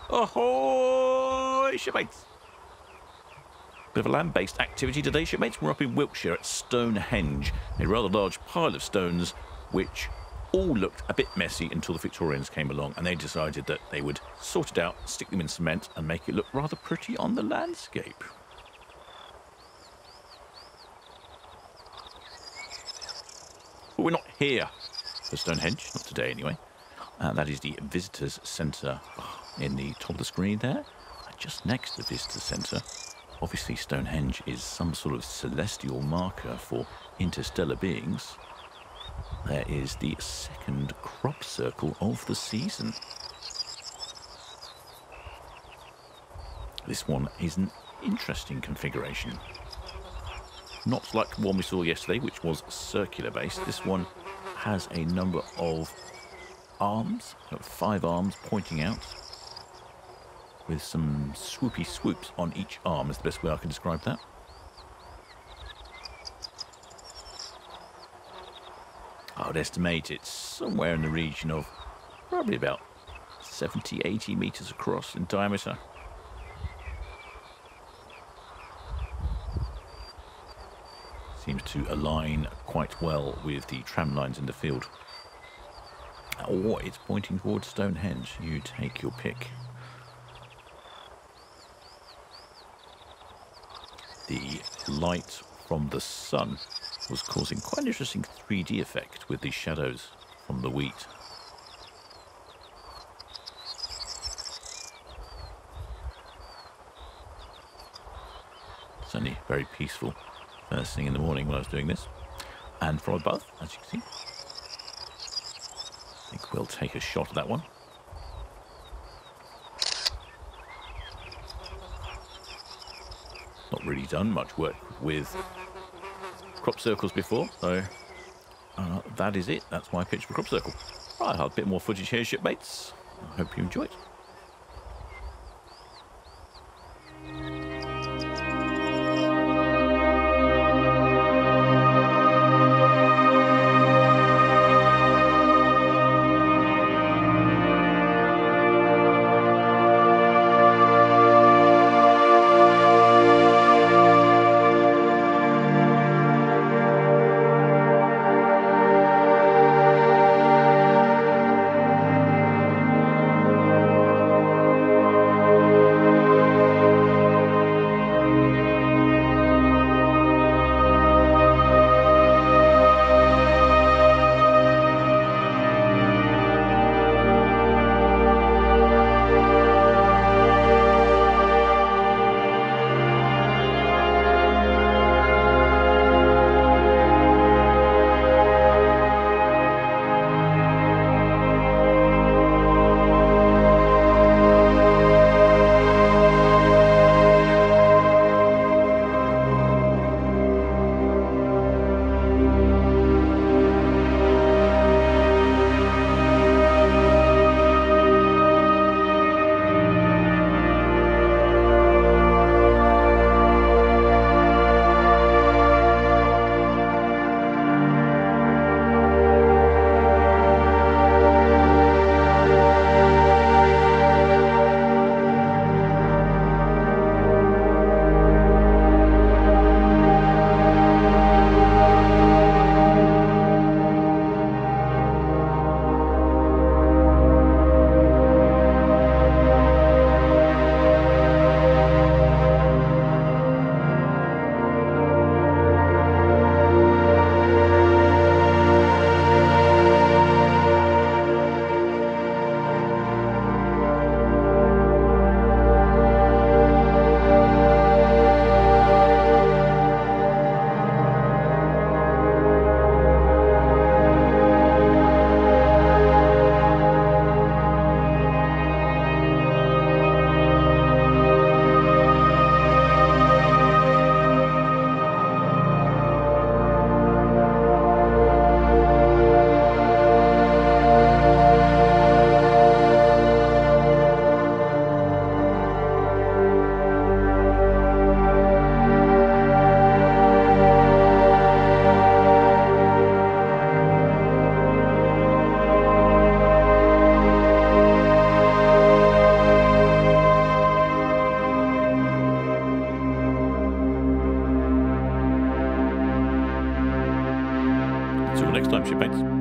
Ahoy, shipmates! Bit of a land-based activity today, shipmates. We're up in Wiltshire at Stonehenge, a rather large pile of stones which all looked a bit messy until the Victorians came along and they decided that they would sort it out, stick them in cement and make it look rather pretty on the landscape. But we're not here for Stonehenge, not today anyway. That is the Visitors Centre in the top of the screen there. Just next to the Visitors Centre, obviously Stonehenge is some sort of celestial marker for interstellar beings. There is the second crop circle of the season. This one is an interesting configuration. Not like the one we saw yesterday, which was circular based. This one has a number of arms, 5 arms pointing out, with some swoopy swoops on each arm is the best way I can describe that. I would estimate it's somewhere in the region of probably about 70-80 metres across in diameter. Seems to align quite well with the tram lines in the field. Or it's pointing towards Stonehenge. You take your pick. The light from the sun was causing quite an interesting 3D effect with the shadows from the wheat. Certainly very peaceful first thing in the morning when I was doing this. And from above, as you can see, I think we'll take a shot at that one. Not really done much work with crop circles before, so that is it. That's my pitch for crop circle. Right, I'll have a bit more footage here, shipmates. I hope you enjoy it. Until next time, shipmates.